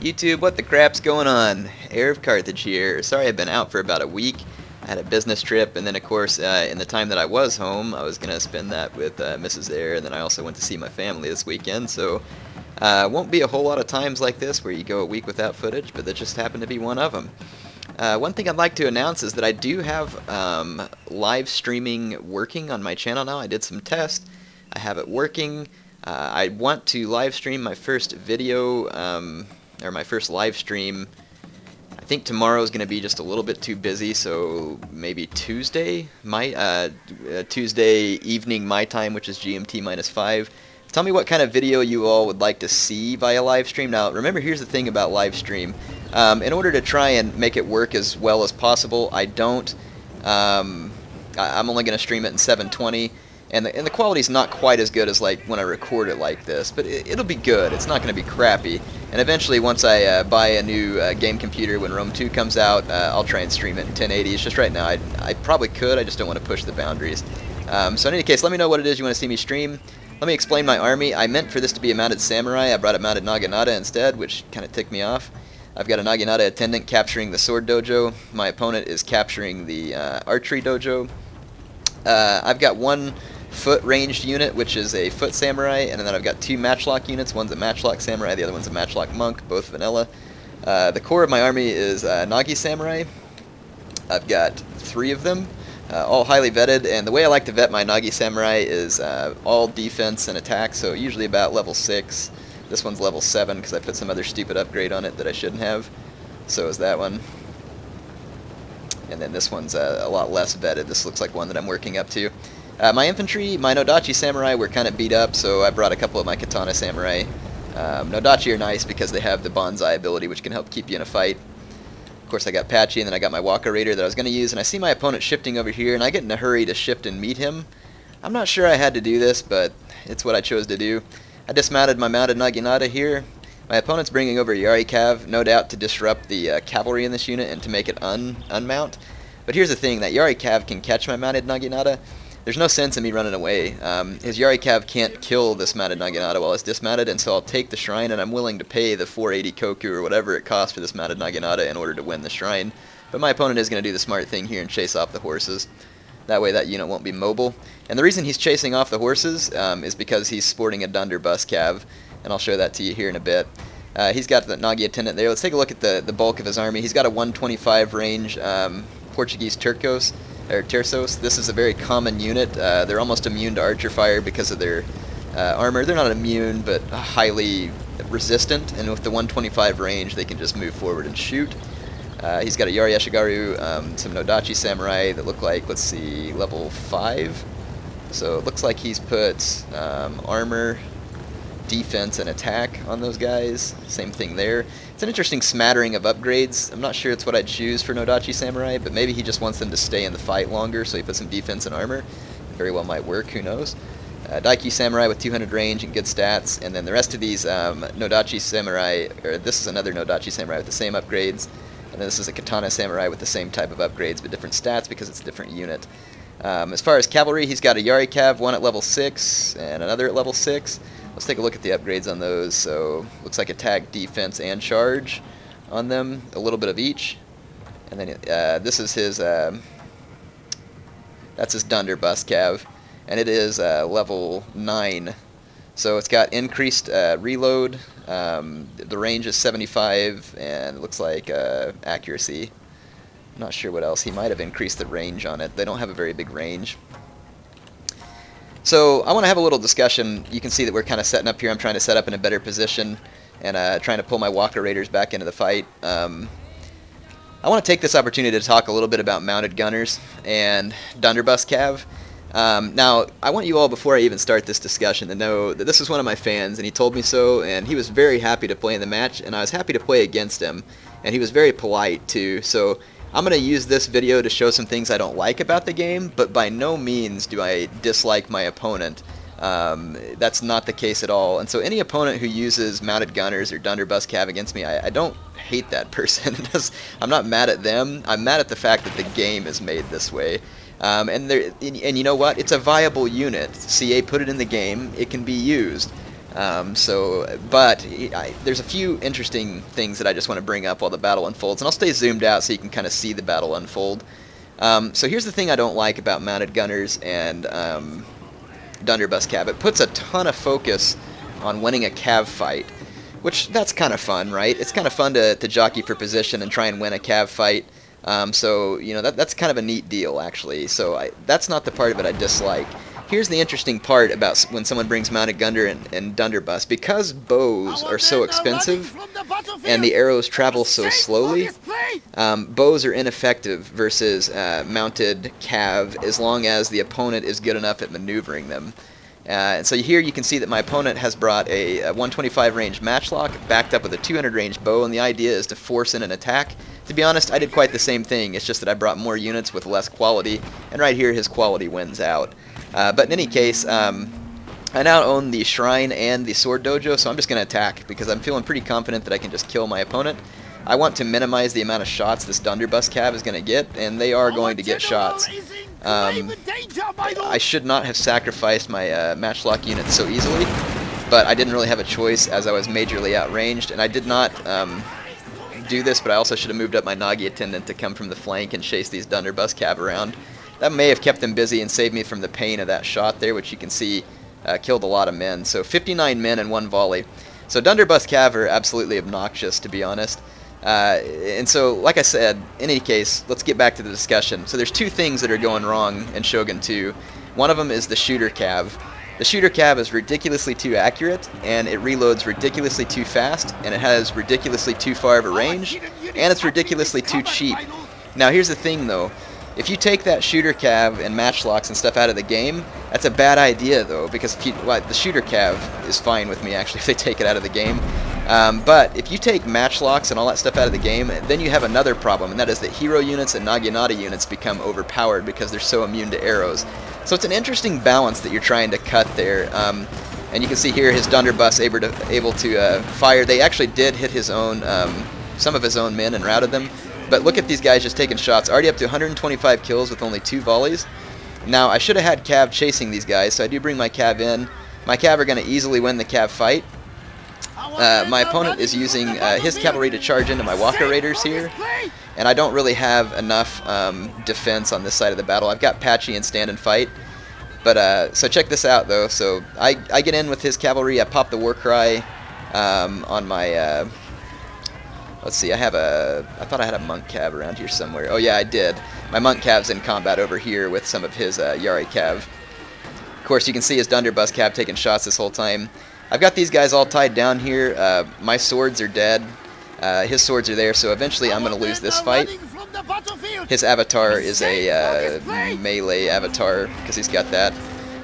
YouTube, what the crap's going on? HeirofCarthage here. Sorry I've been out for about a week. I had a business trip, and then of course in the time that I was home, I was going to spend that with Mrs. Heir, and then I also went to see my family this weekend, so won't be a whole lot of times like this where you go a week without footage, but that just happened to be one of them. One thing I'd like to announce is that I do have live streaming working on my channel now. I did some tests. I have it working. I want to live stream my first video, or my first live stream. I think tomorrow is going to be just a little bit too busy, so maybe Tuesday, Tuesday evening my time, which is GMT -5. Tell me what kind of video you all would like to see via live stream. Now, remember, here's the thing about live stream. In order to try and make it work as well as possible, I'm only going to stream it in 720. And the quality's not quite as good as like when I record it like this, but it'll be good. It's not going to be crappy. And eventually, once I buy a new game computer when Rome 2 comes out, I'll try and stream it in 1080. It's just right now I probably could. I just don't want to push the boundaries. So in any case, let me know what it is you want to see me stream. Let me explain my army. I meant for this to be a mounted samurai. I brought a mounted naginata instead, which kind of ticked me off. I've got a naginata attendant capturing the sword dojo. My opponent is capturing the archery dojo. I've got one foot ranged unit, which is a foot samurai, and then I've got two matchlock units. One's a matchlock samurai, the other one's a matchlock monk, both vanilla. The core of my army is Nagi samurai. I've got 3 of them, all highly vetted, and the way I like to vet my Nagi samurai is all defense and attack, so usually about level 6. This one's level 7 because I put some other stupid upgrade on it that I shouldn't have. So is that one. And then this one's a lot less vetted. This looks like one that I'm working up to. My infantry, my Nodachi samurai were kind of beat up, so I brought a couple of my katana samurai. Nodachi are nice because they have the bonsai ability, which can help keep you in a fight. Of course, I got Patchy, and then I got my Waka Raider that I was going to use, and I see my opponent shifting over here, and I get in a hurry to shift and meet him. I'm not sure I had to do this, but it's what I chose to do. I dismounted my mounted naginata here. My opponent's bringing over Yari Cav, no doubt to disrupt the cavalry in this unit and to make it unmount. But here's the thing, that Yari Cav can catch my mounted naginata. There's no sense in me running away. His Yari Cav can't kill this mounted naginata while it's dismounted, and so I'll take the shrine, and I'm willing to pay the 480 koku or whatever it costs for this mounted naginata in order to win the shrine. But my opponent is going to do the smart thing here and chase off the horses. That way that unit won't be mobile. And the reason he's chasing off the horses is because he's sporting a Dunderbuss Cav, and I'll show that to you here in a bit. He's got the Nagi attendant there. Let's take a look at the bulk of his army. He's got a 125 range Portuguese Terços. This is a very common unit. They're almost immune to archer fire because of their armor. They're not immune, but highly resistant, and with the 125 range, they can just move forward and shoot. He's got a Yari Eshigaru, some Nodachi samurai that look like, let's see, level 5. So it looks like he's put armor, defense, and attack on those guys. Same thing there. It's an interesting smattering of upgrades. I'm not sure it's what I'd choose for Nodachi samurai, but maybe he just wants them to stay in the fight longer, so he puts some defense and armor. Very well might work, who knows. Daiki samurai with 200 range and good stats, and then the rest of these Nodachi samurai, or this is another Nodachi samurai with the same upgrades, and then this is a katana samurai with the same type of upgrades but different stats because it's a different unit. As far as cavalry, he's got a Yari Cav, one at level 6 and another at level 6. Let's take a look at the upgrades on those. So looks like attack, defense, and charge on them, a little bit of each. And then this is his that's his Dunderbuss Cav, and it is level 9. So it's got increased reload. The range is 75, and it looks like accuracy. I'm not sure what else. He might have increased the range on it. They don't have a very big range. So I want to have a little discussion. You can see that we're kind of setting up here. I'm trying to set up in a better position and trying to pull my Waka Raiders back into the fight. I want to take this opportunity to talk a little bit about mounted gunners and Dunderbuss Cav. Now, I want you all, before I even start this discussion, to know that this is one of my fans, and he told me so, and he was very happy to play in the match, and I was happy to play against him, and he was very polite, too. So I'm going to use this video to show some things I don't like about the game, but by no means do I dislike my opponent. That's not the case at all. And so any opponent who uses mounted gunners or Dunderbuss Cav against me, I don't hate that person. I'm not mad at them. I'm mad at the fact that the game is made this way. And you know what? It's a viable unit. CA put it in the game. It can be used. There's a few interesting things that I just want to bring up while the battle unfolds, and I'll stay zoomed out so you can kind of see the battle unfold. So here's the thing I don't like about mounted gunners and Dunderbuss Cav. It puts a ton of focus on winning a Cav fight, which that's kind of fun, right? It's kind of fun to jockey for position and try and win a Cav fight. So, you know, that's kind of a neat deal, actually. So that's not the part of it I dislike. Here's the interesting part about when someone brings mounted gunner and Dunderbuss. Because bows are so expensive and the arrows travel so slowly, bows are ineffective versus mounted Cav as long as the opponent is good enough at maneuvering them. And so here you can see that my opponent has brought a 125 range matchlock backed up with a 200 range bow, and the idea is to force in an attack. To be honest, I did quite the same thing. It's just that I brought more units with less quality, and right here his quality wins out. But in any case, I now own the Shrine and the Sword Dojo, so I'm just going to attack because I'm feeling pretty confident that I can just kill my opponent. I want to minimize the amount of shots this Dunderbuss Cav is going to get, and they are going to get shots. I should not have sacrificed my matchlock units so easily, but I didn't really have a choice as I was majorly outranged, and I did not do this, but I also should have moved up my Nagi attendant to come from the flank and chase these Dunderbuss Cav around. That may have kept them busy and saved me from the pain of that shot there, which you can see killed a lot of men. So 59 men in one volley. So Dunderbuss Cav are absolutely obnoxious, to be honest. And so, like I said, in any case, let's get back to the discussion. So there's two things that are going wrong in Shogun 2. One of them is the shooter Cav. The shooter Cav is ridiculously too accurate, and it reloads ridiculously too fast, and it has ridiculously too far of a range, and it's ridiculously too cheap. Now here's the thing though. If you take that shooter Cav and matchlocks and stuff out of the game, that's a bad idea though, because the shooter Cav is fine with me actually if they take it out of the game. But if you take matchlocks and all that stuff out of the game, then you have another problem, and that is that hero units and Naginata units become overpowered because they're so immune to arrows. So it's an interesting balance that you're trying to cut there. And you can see here his Dunderbuss able to fire. They actually did hit his own, some of his own men and routed them. But look at these guys just taking shots. Already up to 125 kills with only 2 volleys. Now, I should have had Cav chasing these guys, so I do bring my Cav in. My Cav are going to easily win the Cav fight. My opponent is using his cavalry to charge into my Walker Raiders here. And I don't really have enough defense on this side of the battle. I've got Patchy and Stand and Fight. But, so check this out, though. So I get in with his cavalry. I pop the War Cry on my... let's see, I thought I had a Monk Cav around here somewhere. Oh yeah, I did. My Monk Cav's in combat over here with some of his Yari Cav. Of course, you can see his Dunderbuss Cav taking shots this whole time. I've got these guys all tied down here. My swords are dead. His swords are there, so eventually I'm going to lose this fight. His avatar is a melee avatar, because he's got that.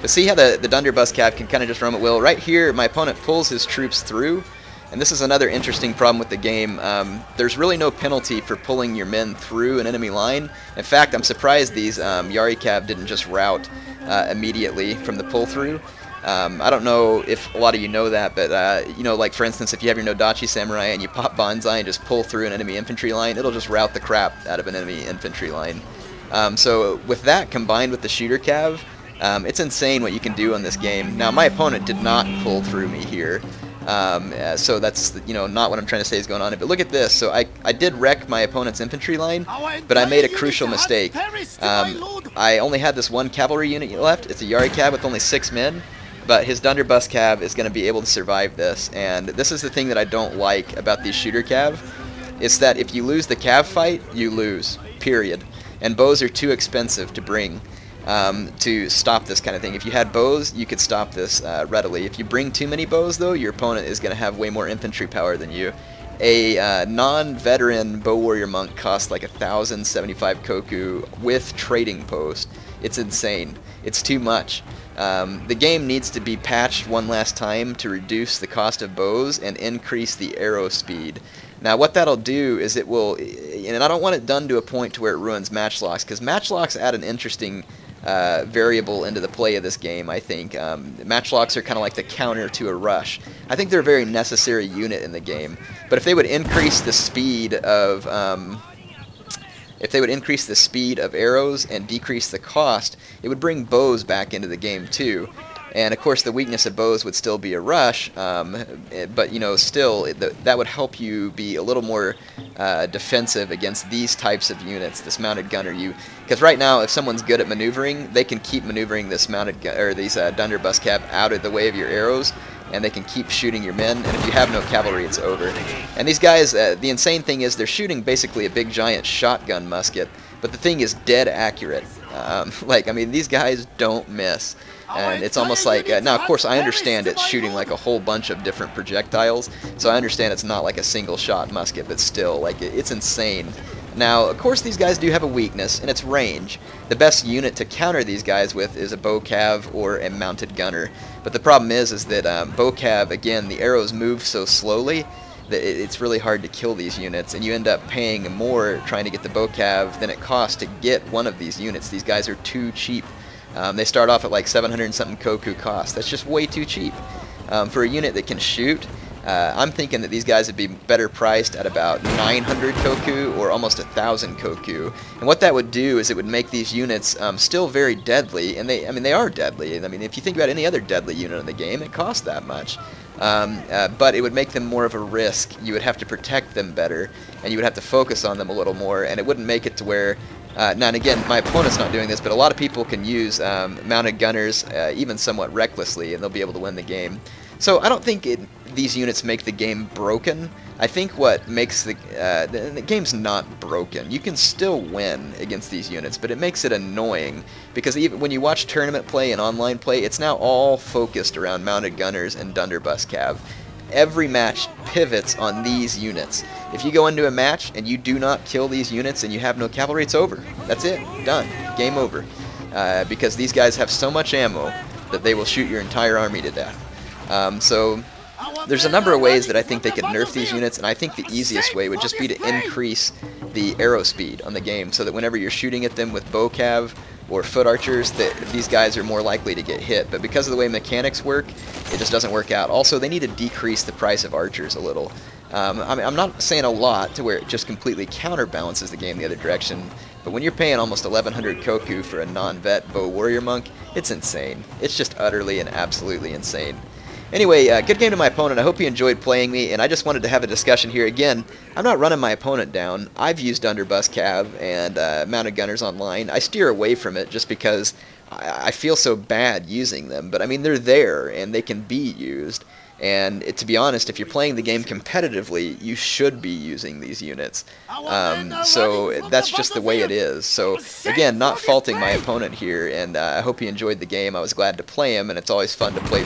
But see how the Dunderbuss Cav can kind of just roam at will. Right here, my opponent pulls his troops through. And this is another interesting problem with the game. There's really no penalty for pulling your men through an enemy line. In fact, I'm surprised these Yari Cav didn't just rout immediately from the pull-through. I don't know if a lot of you know that, but you know, like for instance, if you have your Nodachi Samurai and you pop Banzai and just pull through an enemy infantry line, it'll just rout the crap out of an enemy infantry line. So with that combined with the shooter Cav, it's insane what you can do on this game. Now, my opponent did not pull through me here. So that's, you know, not what I'm trying to say is going on. But look at this. So I did wreck my opponent's infantry line, but I made a crucial mistake. I only had this one cavalry unit left. It's a Yari Cav with only 6 men, but his Dunderbuss Cav is going to be able to survive this. And this is the thing that I don't like about these shooter Cav. It's that if you lose the Cav fight, you lose, period. And bows are too expensive to bring. To stop this kind of thing. If you had bows, you could stop this readily. If you bring too many bows, though, your opponent is going to have way more infantry power than you. A non-veteran bow warrior monk costs like 1,075 koku with trading post. It's insane. It's too much. The game needs to be patched one last time to reduce the cost of bows and increase the arrow speed. Now what that'll do is it will, and I don't want it done to a point to where it ruins matchlocks, because matchlocks add an interesting variable into the play of this game, I think. Matchlocks are kind of like the counter to a rush. I think they're a very necessary unit in the game, but if they would increase the speed of arrows and decrease the cost, it would bring bows back into the game too. And of course, the weakness of bows would still be a rush, but you know, still that would help you be a little more defensive against these types of units. This mounted gunner, because right now, if someone's good at maneuvering, they can keep maneuvering this these Dunderbuss Cav out of the way of your arrows, and they can keep shooting your men. And if you have no cavalry, it's over. And these guys, the insane thing is they're shooting basically a big giant shotgun musket, but the thing is dead accurate. Like, I mean, these guys don't miss. And it's almost like, now of course I understand it's shooting like a whole bunch of different projectiles, so I understand it's not like a single shot musket, but still, like, it's insane. Now, of course these guys do have a weakness, and it's range. The best unit to counter these guys with is a bow cav or a mounted gunner. But the problem is that bow cav, again, the arrows move so slowly that it's really hard to kill these units, and you end up paying more trying to get the bow cav than it costs to get one of these units. These guys are too cheap. They start off at like 700 and something koku cost. That's just way too cheap. For a unit that can shoot, I'm thinking that these guys would be better priced at about 900 koku or almost 1,000 koku. And what that would do is it would make these units still very deadly, and they are deadly. I mean, if you think about any other deadly unit in the game, it costs that much. But it would make them more of a risk. You would have to protect them better, and you would have to focus on them a little more, and it wouldn't make it to where now, and again, my opponent's not doing this, but a lot of people can use mounted gunners even somewhat recklessly, and they'll be able to win the game. So I don't think these units make the game broken. I think what makes the game's not broken. You can still win against these units, but it makes it annoying, because even when you watch tournament play and online play, it's now all focused around mounted gunners and Dunderbuss Cav. Every match pivots on these units. If you go into a match and you do not kill these units and you have no cavalry, it's over. That's it. Done. Game over. Because these guys have so much ammo that they will shoot your entire army to death. So there's a number of ways that I think they could nerf these units, and I think the easiest way would just be to increase the arrow speed on the game, so that whenever you're shooting at them with bow cav or foot archers, that these guys are more likely to get hit. But because of the way mechanics work, it just doesn't work out. Also, they need to decrease the price of archers a little. I mean, I'm not saying a lot to where it just completely counterbalances the game the other direction, but when you're paying almost 1,100 koku for a non-vet bow warrior monk, it's insane. It's just utterly and absolutely insane. Anyway, good game to my opponent. I hope you enjoyed playing me, and I just wanted to have a discussion here. Again, I'm not running my opponent down. I've used Dunderbuss Cav and mounted gunners online. I steer away from it just because I feel so bad using them, but I mean, they're there, and they can be used. And to be honest, if you're playing the game competitively, you should be using these units. So that's just the way it is. So again, not faulting my opponent here, and I hope you enjoyed the game. I was glad to play him, and it's always fun to play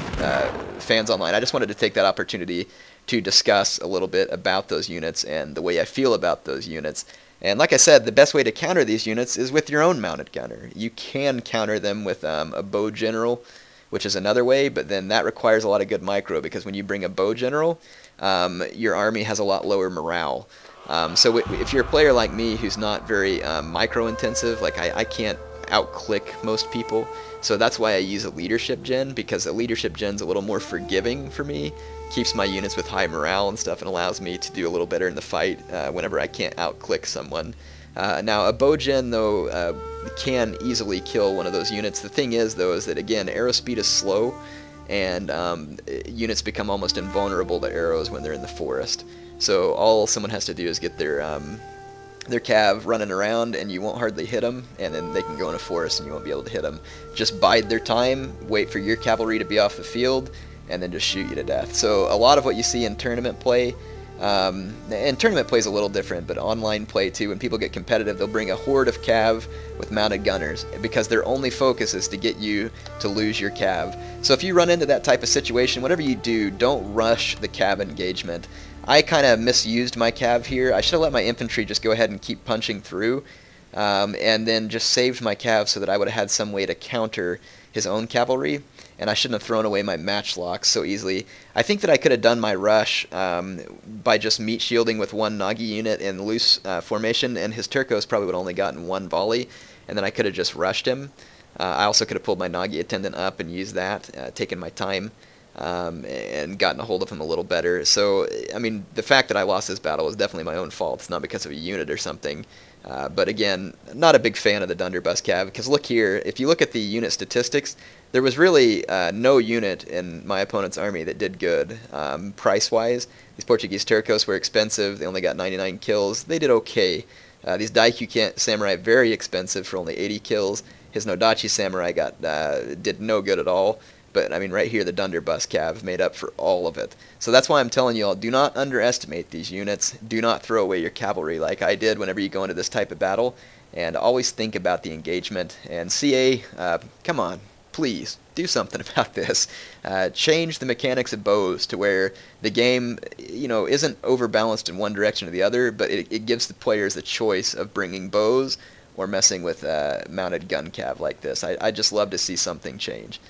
fans online. I just wanted to take that opportunity to discuss a little bit about those units and the way I feel about those units. And like I said, the best way to counter these units is with your own mounted gunner. You can counter them with a bow general, which is another way, but then that requires a lot of good micro, because when you bring a bow general, your army has a lot lower morale. So if you're a player like me who's not very micro-intensive, like I can't out-click most people, so that's why I use a leadership gen, because a leadership gen's a little more forgiving for me, keeps my units with high morale and stuff, and allows me to do a little better in the fight whenever I can't out-click someone. Now, a bow gen, though, can easily kill one of those units. The thing is, though, is that, again, arrow speed is slow, and units become almost invulnerable to arrows when they're in the forest. So all someone has to do is get their cav running around, and you won't hardly hit them, and then they can go in a forest and you won't be able to hit them. Just bide their time, wait for your cavalry to be off the field, and then just shoot you to death. So a lot of what you see in tournament play, and tournament play is a little different, but online play too, when people get competitive, they'll bring a horde of cav with mounted gunners, because their only focus is to get you to lose your cav. So if you run into that type of situation, whatever you do, don't rush the cav engagement. I kind of misused my cav here. I should have let my infantry just go ahead and keep punching through, and then just saved my cav so that I would have had some way to counter his own cavalry, and I shouldn't have thrown away my matchlocks so easily. I think that I could have done my rush by just meat shielding with one Nagi unit in loose formation, and his Turcos probably would have only gotten one volley, and then I could have just rushed him. I also could have pulled my Nagi attendant up and used that, taken my time, and gotten a hold of him a little better. So, I mean, the fact that I lost this battle was definitely my own fault. It's not because of a unit or something. But again, not a big fan of the Dunderbuss Cav, because look here, if you look at the unit statistics, there was really no unit in my opponent's army that did good. Price-wise, these Portuguese Turcos were expensive, they only got 99 kills, they did okay. These Daikyu Samurai, very expensive for only 80 kills. His Nodachi Samurai did no good at all. But, I mean, right here, the Dunderbuss Cav made up for all of it. So that's why I'm telling you all, do not underestimate these units. Do not throw away your cavalry like I did whenever you go into this type of battle. And always think about the engagement. And CA, come on, please, do something about this. Change the mechanics of bows to where the game, isn't overbalanced in one direction or the other, but it gives the players the choice of bringing bows or messing with mounted gun cav like this. I'd just love to see something change.